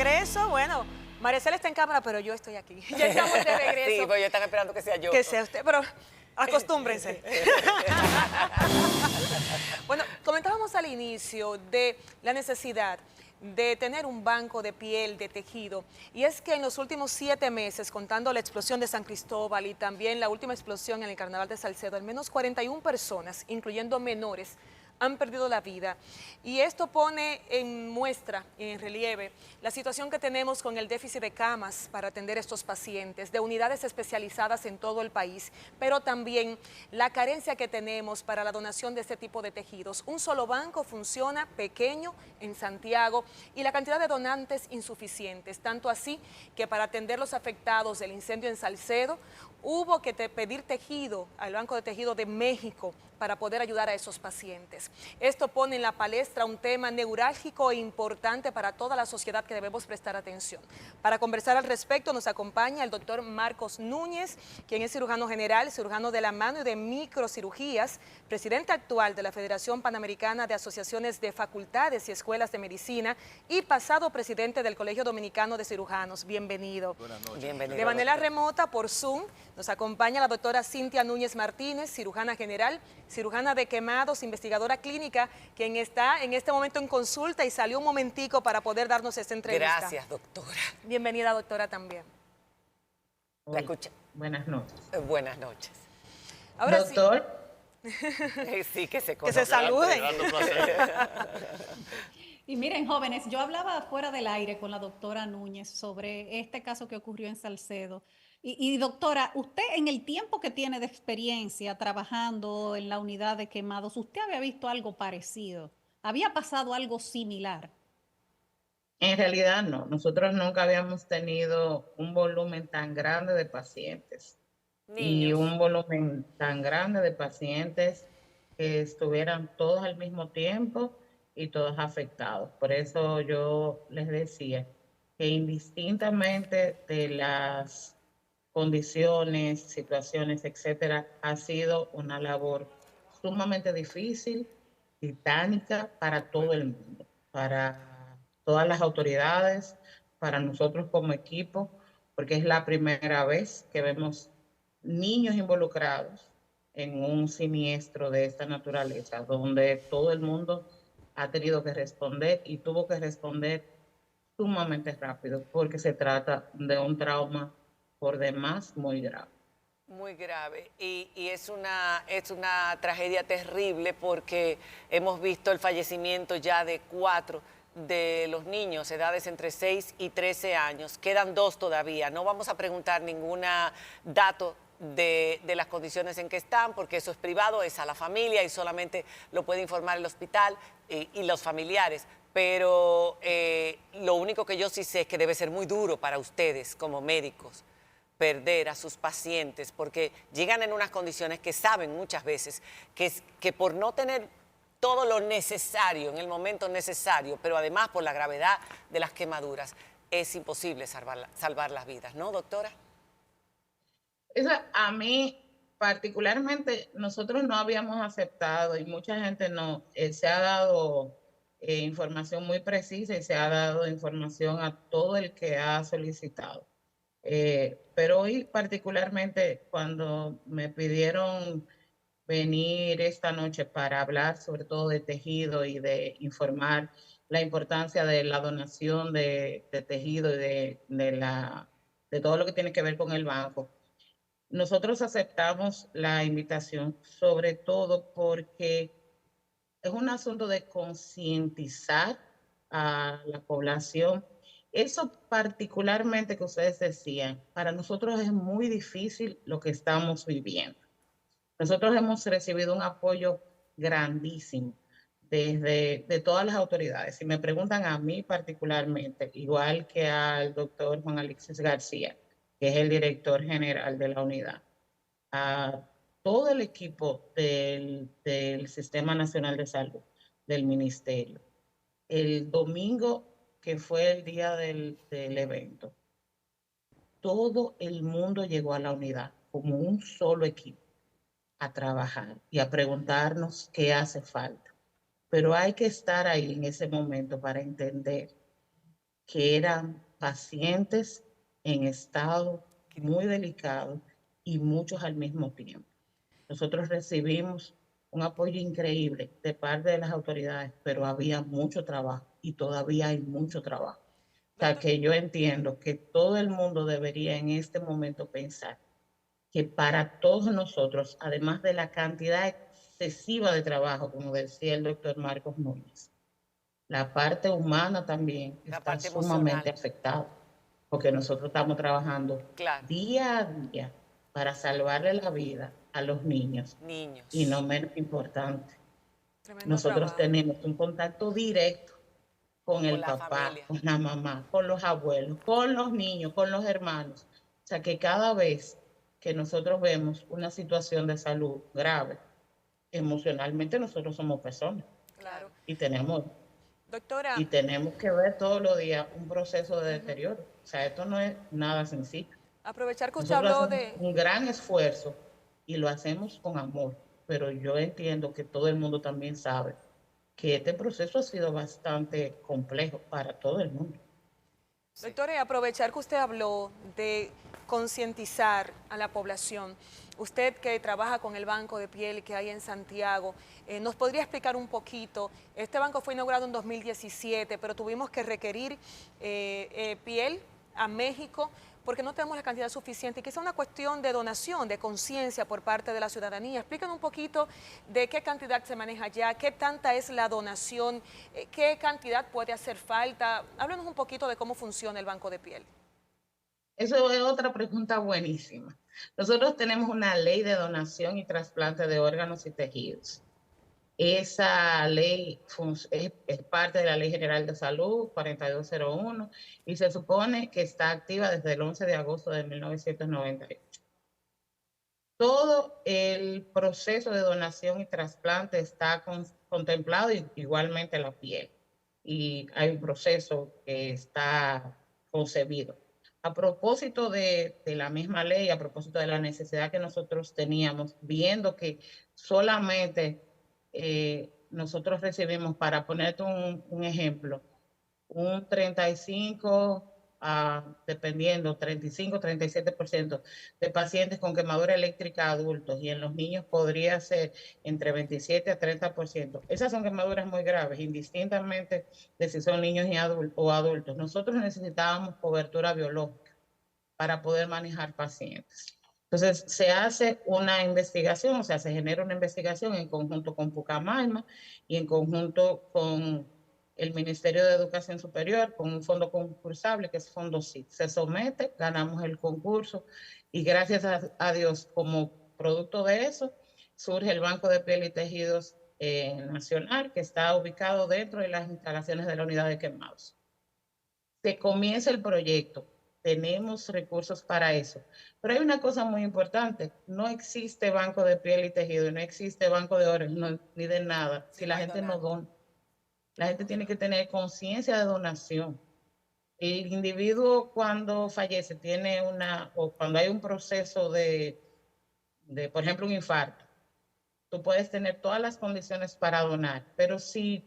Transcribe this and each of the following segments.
regreso. Bueno, Maricel está en cámara, pero yo estoy aquí. Ya estamos de regreso. Sí, pues ellos están esperando que sea yo. Que sea usted, pero acostúmbrense. Bueno, comentábamos al inicio de la necesidad de tener un banco de piel, de tejido, y es que en los últimos 7 meses, contando la explosión de San Cristóbal y también la última explosión en el Carnaval de Salcedo, al menos 41 personas, incluyendo menores, han perdido la vida. Y esto pone en muestra, en relieve, la situación que tenemos con el déficit de camas para atender a estos pacientes, de unidades especializadas en todo el país, pero también la carencia que tenemos para la donación de este tipo de tejidos. Un solo banco funciona pequeño en Santiago y la cantidad de donantes insuficientes, tanto así que para atender los afectados del incendio en Salcedo, hubo que pedir tejido al Banco de Tejido de México para poder ayudar a esos pacientes. Esto pone en la palestra un tema neurálgico e importante para toda la sociedad que debemos prestar atención. Para conversar al respecto nos acompaña el doctor Marcos Núñez, quien es cirujano general, cirujano de la mano y de microcirugías, presidente actual de la Federación Panamericana de Asociaciones de Facultades y Escuelas de Medicina y pasado presidente del Colegio Dominicano de Cirujanos. Bienvenido. Buenas noches. Bienvenido. De manera remota, por Zoom, nos acompaña la doctora Cintia Núñez Martínez, cirujana general, cirujana de quemados, investigadora clínica, quien está en este momento en consulta y salió un momentico para poder darnos esta entrevista. Gracias, doctora. Bienvenida, doctora, también. ¿La escucha? Buenas noches. Buenas noches. Ahora Doctor, Sí, que se que se saluden. Dando un placer. Y miren, jóvenes, yo hablaba fuera del aire con la doctora Núñez sobre este caso que ocurrió en Salcedo. Y doctora, usted en el tiempo que tiene de experiencia trabajando en la unidad de quemados, ¿usted había visto algo parecido? ¿Había pasado algo similar? en realidad no. Nosotros nunca habíamos tenido un volumen tan grande de pacientes y Niños. un volumen tan grande de pacientes que estuvieran todos al mismo tiempo y todos afectados. Por eso yo les decía que indistintamente de las condiciones, situaciones, etcétera, ha sido una labor sumamente difícil, titánica para todo el mundo, para todas las autoridades, para nosotros como equipo, porque es la primera vez que vemos niños involucrados en un siniestro de esta naturaleza, donde todo el mundo ha tenido que responder y tuvo que responder sumamente rápido, porque se trata de un trauma por demás muy grave. Muy grave y es una tragedia terrible porque hemos visto el fallecimiento ya de 4 de los niños, edades entre 6 y 13 años. Quedan 2 todavía. No vamos a preguntar ningún dato de las condiciones en que están, porque eso es privado, es a la familia y solamente lo puede informar el hospital y los familiares. Pero lo único que yo sí sé es que debe ser muy duro para ustedes como médicos perder a sus pacientes, porque llegan en unas condiciones que saben muchas veces que por no tener todo lo necesario en el momento necesario, pero además por la gravedad de las quemaduras, es imposible salvar las vidas, ¿no, doctora? Eso a mí particularmente nosotros no habíamos aceptado y mucha gente no, se ha dado información muy precisa y se ha dado información a todo el que ha solicitado. Pero hoy particularmente cuando me pidieron venir esta noche para hablar sobre todo de tejido y de informar la importancia de la donación de tejido y de todo lo que tiene que ver con el banco. Nosotros aceptamos la invitación sobre todo porque es un asunto de concientizar a la población. Eso particularmente que ustedes decían, para nosotros es muy difícil lo que estamos viviendo. Nosotros hemos recibido un apoyo grandísimo de todas las autoridades. Si me preguntan a mí particularmente, igual que al doctor Juan Alexis García, que es el director general de la unidad, a todo el equipo del Sistema Nacional de Salud, del Ministerio. El domingo, que fue el día del evento, todo el mundo llegó a la unidad como un solo equipo a trabajar y a preguntarnos qué hace falta. Pero hay que estar ahí en ese momento para entender que eran pacientes en estado muy delicado y muchos al mismo tiempo. Nosotros recibimos un apoyo increíble de parte de las autoridades, pero había mucho trabajo y todavía hay mucho trabajo. O sea, que yo entiendo que todo el mundo debería en este momento pensar que para todos nosotros, además de la cantidad excesiva de trabajo, como decía el doctor Marcos Núñez, la parte humana también La está parte emocional. sumamente afectada, porque nosotros estamos trabajando Claro. día a día para salvarle la vida a los niños. Niños. Y no menos importante, Tremendo nosotros trabajo. tenemos un contacto directo con el la papá, familia. con la mamá, con los abuelos, con los niños, con los hermanos. O sea que cada vez que nosotros vemos una situación de salud grave, emocionalmente nosotros somos personas Claro. y tenemos Doctora, que ver todos los días un proceso de deterioro. O sea, esto no es nada sencillo. aprovechar que usted Nosotros habló hacemos de... un gran esfuerzo y lo hacemos con amor, pero yo entiendo que todo el mundo también sabe que este proceso ha sido bastante complejo para todo el mundo. Doctora, aprovechar que usted habló de concientizar a la población. Usted que trabaja con el Banco de Piel que hay en Santiago, ¿nos podría explicar un poquito? Este banco fue inaugurado en 2017, pero tuvimos que requerir piel a México porque no tenemos la cantidad suficiente y que es una cuestión de donación, de conciencia por parte de la ciudadanía. Explíquenos un poquito de qué cantidad se maneja allá, qué tanta es la donación, qué cantidad puede hacer falta. Háblenos un poquito de cómo funciona el Banco de Piel. Eso es otra pregunta buenísima. Nosotros tenemos una ley de donación y trasplante de órganos y tejidos. Esa ley es parte de la Ley General de Salud 4201 y se supone que está activa desde el 11 de agosto de 1998. Todo el proceso de donación y trasplante está contemplado, igualmente la piel. Y hay un proceso que está concebido. A propósito de la misma ley, a propósito de la necesidad que nosotros teníamos, viendo que solamente nosotros recibimos, para ponerte un ejemplo, un 35, dependiendo, 35, 37% de pacientes con quemadura eléctrica adultos, y en los niños podría ser entre 27 a 30%. Esas son quemaduras muy graves, indistintamente de si son niños o adultos. Nosotros necesitábamos cobertura biológica para poder manejar pacientes. Entonces, se hace una investigación, o sea, se genera una investigación en conjunto con Pucamaima y en conjunto con el Ministerio de Educación Superior, con un fondo concursable que es Fondo CID. Se somete, ganamos el concurso y gracias a Dios, como producto de eso, surge el Banco de Piel y Tejidos Nacional, que está ubicado dentro de las instalaciones de la unidad de quemados. Se comienza el proyecto, tenemos recursos para eso. Pero hay una cosa muy importante, no existe banco de piel y tejido, no existe banco de órganos, ni de nada, si la gente no dona. La gente tiene que tener conciencia de donación. El individuo cuando fallece tiene o cuando hay un proceso de, por ejemplo, un infarto, tú puedes tener todas las condiciones para donar, pero si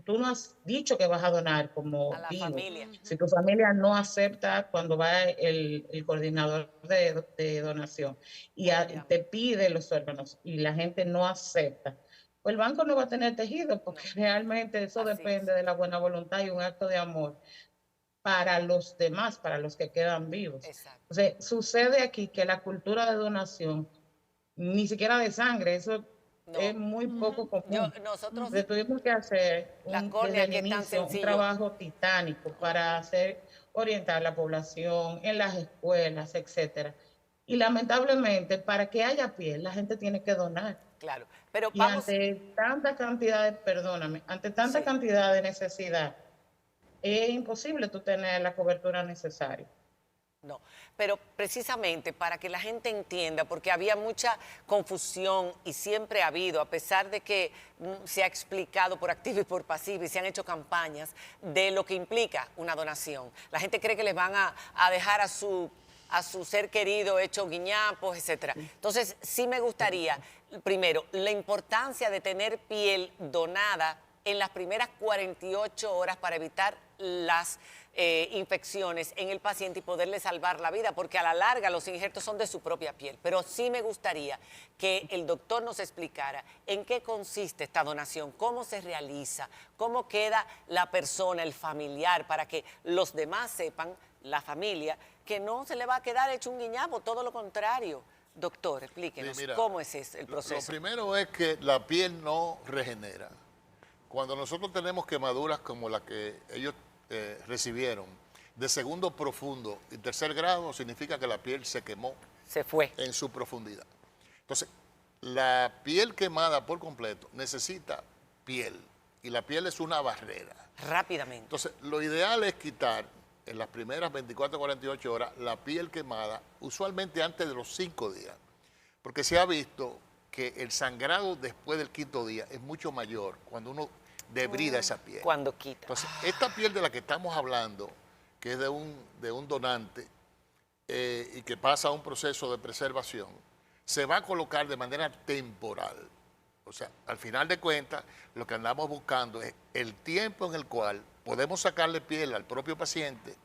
tú no has dicho que vas a donar como a la vivo, familia. si tu familia no acepta cuando va el coordinador de donación y te pide los órganos y la gente no acepta, pues el banco no va a tener tejido porque realmente eso Así depende de la buena voluntad y un acto de amor para los demás, para los que quedan vivos. Exacto. Entonces, sucede aquí que la cultura de donación, ni siquiera de sangre, eso es muy poco común. Nosotros, Tuvimos que hacer desde el inicio un trabajo titánico para orientar la población en las escuelas, etcétera. Y lamentablemente, para que haya piel, la gente tiene que donar. Claro, pero y ante tanta cantidad cantidad de necesidad, es imposible tú tener la cobertura necesaria. No, pero precisamente para que la gente entienda, porque había mucha confusión y siempre ha habido, a pesar de que se ha explicado por activo y por pasivo y se han hecho campañas de lo que implica una donación. La gente cree que les van a dejar a su ser querido hecho guiñapos, etcétera. Entonces, sí me gustaría, primero, la importancia de tener piel donada en las primeras 48 horas para evitar las infecciones en el paciente y poderle salvar la vida, porque a la larga los injertos son de su propia piel. Pero sí me gustaría que el doctor nos explicara en qué consiste esta donación, cómo se realiza, cómo queda la persona, el familiar, para que los demás sepan, la familia, que no se le va a quedar hecho un guiñapo, todo lo contrario. Doctor, explíquenos, Sí, mira, ¿cómo es el proceso? Lo primero es que la piel no regenera. Cuando nosotros tenemos quemaduras como la que ellos recibieron, de segundo profundo y tercer grado, significa que la piel se quemó Se fue. en su profundidad. Entonces, la piel quemada por completo necesita piel, y la piel es una barrera. Rápidamente. Entonces, lo ideal es quitar en las primeras 24 a 48 horas la piel quemada, usualmente antes de los 5 días, porque se ha visto que el sangrado después del quinto día es mucho mayor cuando uno debrida esa piel. Cuando quita. Entonces, esta piel de la que estamos hablando, que es de un donante y que pasa a un proceso de preservación, se va a colocar de manera temporal. O sea, al final de cuentas, lo que andamos buscando es el tiempo en el cual podemos sacarle piel al propio paciente,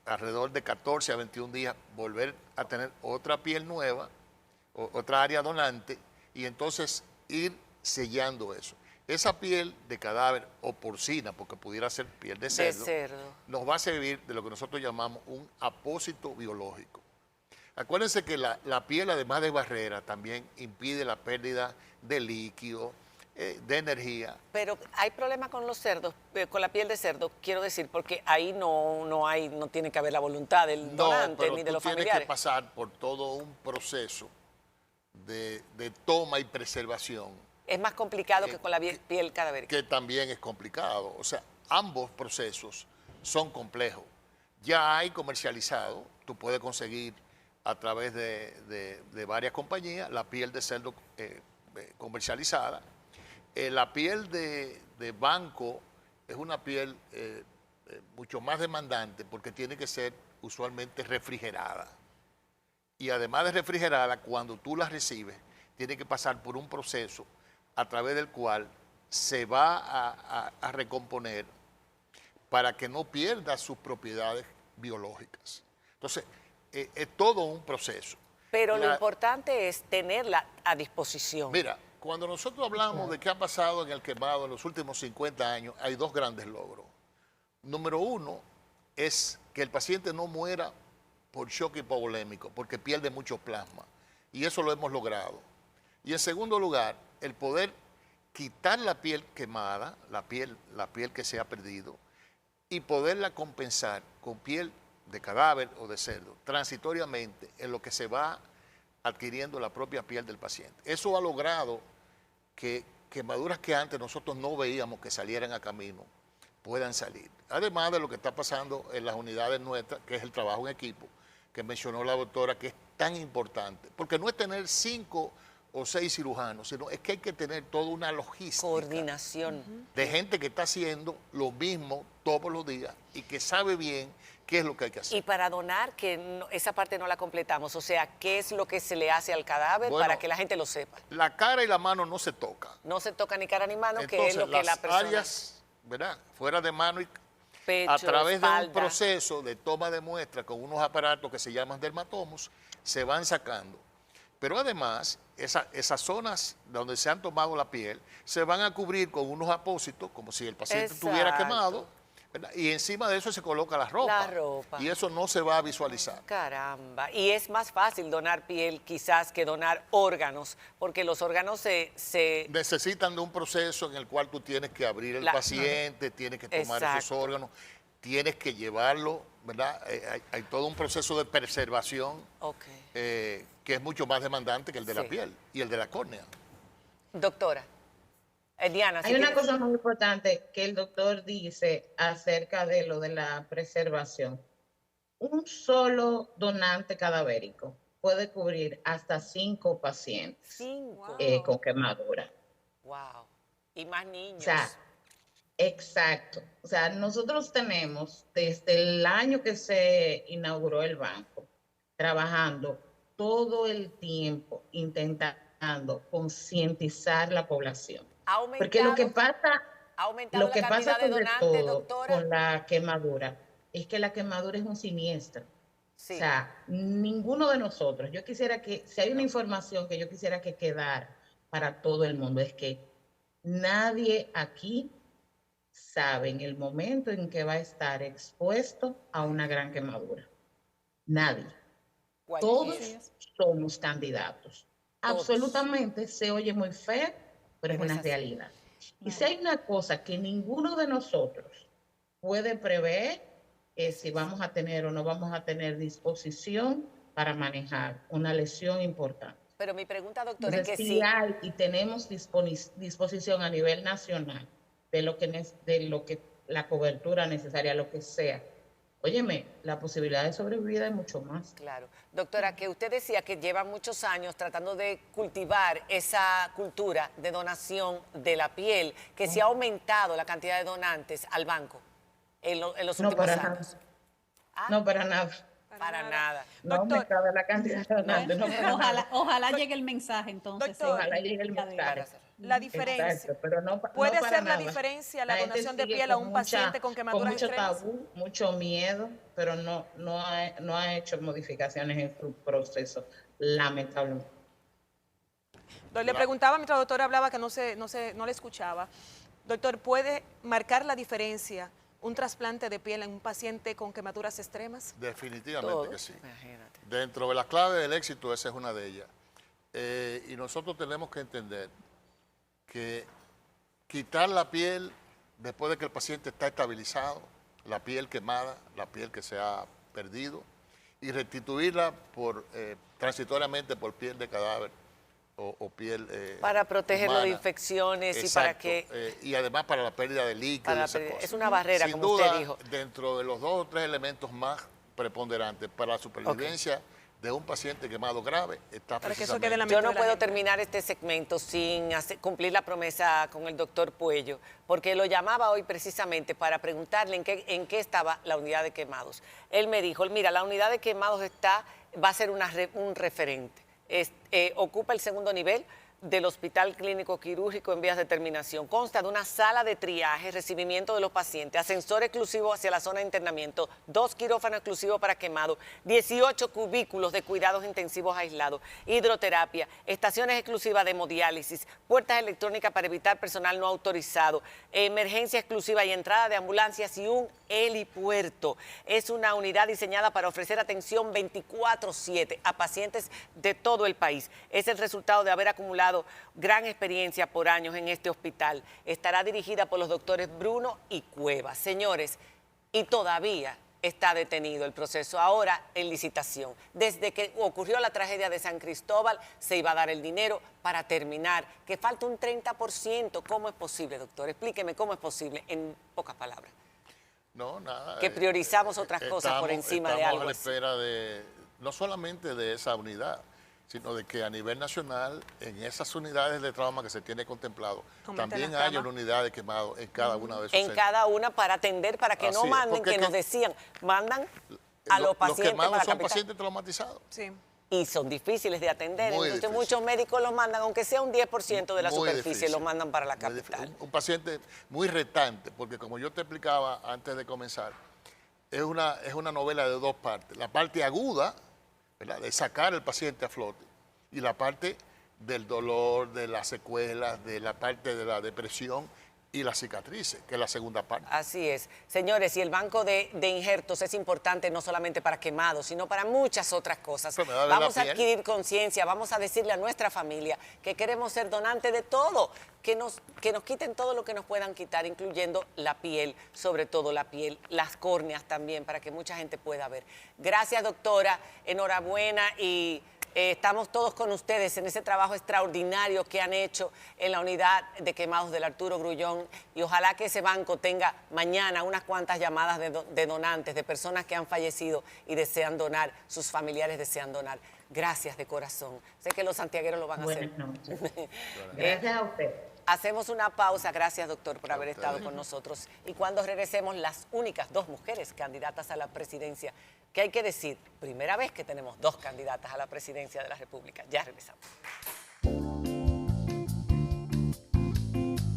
alrededor de 14 a 21 días, volver a tener otra piel nueva, otra área donante, y entonces ir sellando eso. Esa piel de cadáver o porcina, porque pudiera ser piel de cerdo, nos va a servir de lo que nosotros llamamos un apósito biológico. Acuérdense que la piel, además de barrera, también impide la pérdida de líquido, de energía. Pero hay problemas con los cerdos, con la piel de cerdo, quiero decir, porque ahí no tiene que haber la voluntad del donante ni de los familiares. Tienes que pasar por todo un proceso de toma y preservación. Es más complicado que con la piel cadavérica. Que también es complicado. O sea, ambos procesos son complejos. Ya hay comercializado, tú puedes conseguir a través de varias compañías la piel de cerdo comercializada. La piel de banco es una piel mucho más demandante porque tiene que ser usualmente refrigerada. Y además de refrigerada, cuando tú la recibes, tiene que pasar por un proceso a través del cual se va a recomponer para que no pierda sus propiedades biológicas. Entonces, es todo un proceso. Pero lo importante es tenerla a disposición. Mira, cuando nosotros hablamos de qué ha pasado en el quemado en los últimos 50 años, hay dos grandes logros. Número uno es que el paciente no muera por shock hipovolémico, porque pierde mucho plasma. Y eso lo hemos logrado. Y en segundo lugar, el poder quitar la piel quemada, la piel que se ha perdido, y poderla compensar con piel de cadáver o de cerdo, transitoriamente, en lo que se va adquiriendo la propia piel del paciente. Eso ha logrado que quemaduras que antes nosotros no veíamos que salieran a camino, puedan salir. Además de lo que está pasando en las unidades nuestras, que es el trabajo en equipo, que mencionó la doctora, que es tan importante, porque no es tener 5 o 6 cirujanos, sino es que hay que tener toda una logística. Coordinación. De gente que está haciendo lo mismo todos los días y que sabe bien qué es lo que hay que hacer. Y para donar, que esa parte no la completamos, o sea, ¿qué es lo que se le hace al cadáver para que la gente lo sepa? La cara y la mano no se tocan. No se toca ni cara ni mano, Entonces, que es lo que la persona... áreas, ¿verdad? Fuera de mano y pecho, a través de un espalda. proceso de toma de muestra con unos aparatos que se llaman dermatomos, se van sacando. Pero además, esas zonas donde se han tomado la piel se van a cubrir con unos apósitos, como si el paciente estuviera quemado, ¿verdad? Y encima de eso se coloca la ropa. La ropa. Y eso no se va a visualizar. Caramba. Y es más fácil donar piel quizás que donar órganos, porque los órganos se... Necesitan de un proceso en el cual tú tienes que abrir el paciente, tienes que tomar esos órganos, tienes que llevarlo, ¿verdad? Hay todo un proceso de preservación que es mucho más demandante que el de la piel y el de la córnea. Doctora. Diana, hay una cosa muy importante que el doctor dice acerca de lo de la preservación. Un solo donante cadavérico puede cubrir hasta 5 pacientes 5 con quemadura. Wow. Y más niños. O sea, exacto. O sea, nosotros tenemos desde el año que se inauguró el banco, trabajando todo el tiempo intentando concientizar la población. Porque lo que pasa ¿Ha aumentado Lo que la pasa cantidad de sobre donantes, todo doctora? con la quemadura es que la quemadura es un siniestro. O Sí. sea, ninguno de nosotros, yo quisiera que, si hay una información que yo quisiera que quedara para todo el mundo, es que nadie aquí sabe en el momento en que va a estar expuesto a una gran quemadura. Nadie. Todos Cualquiera. somos candidatos. Todos. Absolutamente se oye muy feo, pero es Pero es una así. realidad. Y si Claro. hay una cosa que ninguno de nosotros puede prever, es si vamos a tener o no vamos a tener disposición para manejar una lesión importante. Pero mi pregunta, doctora, es Entonces, que si sí. hay y tenemos disposición a nivel nacional de lo que la cobertura necesaria, lo que sea, óyeme, la posibilidad de sobrevivir es mucho más. Claro. Doctora, que usted decía que lleva muchos años tratando de cultivar esa cultura de donación de la piel, que se ha aumentado la cantidad de donantes al banco en los No últimos para nada. años. Ah, No para nada. para nada. No Doctor, aumentaba la cantidad de donantes. No para Ojalá, nada. ojalá llegue el mensaje entonces. Doctor, Ojalá llegue el día de hoy. mensaje. la diferencia. Exacto, pero no, ¿Puede no para ser la nada. diferencia la gente donación de sigue piel a con un paciente con quemaduras mucho extremas? tabú, mucho miedo, pero no ha hecho modificaciones en su proceso, lamentablemente. Le preguntaba mientras la doctora hablaba que no le escuchaba. Doctor, ¿puede marcar la diferencia un trasplante de piel en un paciente con quemaduras extremas? Definitivamente Todo. que sí. Imagínate. Dentro de la clave del éxito, esa es una de ellas. Y nosotros tenemos que entender que quitar la piel después de que el paciente está estabilizado, la piel quemada, la piel que se ha perdido, y restituirla transitoriamente por piel de cadáver o piel Para protegerlo de humana. infecciones y Exacto, para que... y además para la pérdida de líquido Para y la esas pérdida- cosas. es una barrera, Sin como duda, usted dijo. dentro de los 2 o 3 elementos más preponderantes para la supervivencia de un paciente quemado grave está Para que eso precisamente... quede en la Yo mente no de la puedo gente. terminar este segmento sin cumplir la promesa con el doctor Puello, porque lo llamaba hoy precisamente para preguntarle en qué estaba la unidad de quemados. Él me dijo, mira, la unidad de quemados va a ser un referente. Ocupa el segundo nivel del Hospital Clínico Quirúrgico en vías de terminación. Consta de una sala de triaje, recibimiento de los pacientes, ascensor exclusivo hacia la zona de internamiento, 2 quirófanos exclusivos para quemado, 18 cubículos de cuidados intensivos aislados, hidroterapia, estaciones exclusivas de hemodiálisis, puertas electrónicas para evitar personal no autorizado, emergencia exclusiva y entrada de ambulancias y un helipuerto. Es una unidad diseñada para ofrecer atención 24/7 a pacientes de todo el país. Es el resultado de haber acumulado gran experiencia por años en este hospital. Estará dirigida por los doctores Bruno y Cuevas. Señores, y todavía está detenido el proceso, ahora en licitación. Desde que ocurrió la tragedia de San Cristóbal, se iba a dar el dinero para terminar, que falta un 30%. ¿Cómo es posible, doctor? Explíqueme cómo es posible, en pocas palabras. No, nada. Que priorizamos otras cosas por encima de algo Estamos a la así. espera no solamente de esa unidad, sino de que a nivel nacional, en esas unidades de trauma que se tiene contemplado, Aumenten también las haya camas. una unidad de quemado en cada una de esos En centros. cada una para atender, para que no Así es, manden, porque que es nos que decían, mandan a los pacientes quemados para la son capital. pacientes traumatizados. Sí. Y son difíciles de atender. Muy Entonces difícil. muchos médicos los mandan, aunque sea un 10% de la Muy superficie, difícil, los mandan para la muy difícil. capital. Un paciente muy retante, porque como yo te explicaba antes de comenzar, es una novela de 2 partes. La parte aguda, ¿verdad?, de sacar al paciente a flote, y la parte del dolor, de las secuelas, de la parte de la depresión y las cicatrices, que es la segunda parte. Así es. Señores, y el banco de injertos es importante no solamente para quemados, sino para muchas otras cosas. Enfermedades de la Vamos a piel. adquirir conciencia, vamos a decirle a nuestra familia que queremos ser donantes de todo, que nos quiten todo lo que nos puedan quitar, incluyendo la piel, sobre todo la piel, las córneas también, para que mucha gente pueda ver. Gracias, doctora. Enhorabuena y... estamos todos con ustedes en ese trabajo extraordinario que han hecho en la unidad de quemados del Arturo Grullón, y ojalá que ese banco tenga mañana unas cuantas llamadas de donantes, de personas que han fallecido y desean donar, sus familiares desean donar. Gracias de corazón. Sé que los santiagueros lo van a hacer. Buenas noches. Gracias a usted. Hacemos una pausa. Gracias, doctor, por haber estado con nosotros. Y cuando regresemos, las únicas 2 mujeres candidatas a la presidencia, que hay que decir, primera vez que tenemos 2 candidatas a la presidencia de la República. Ya regresamos.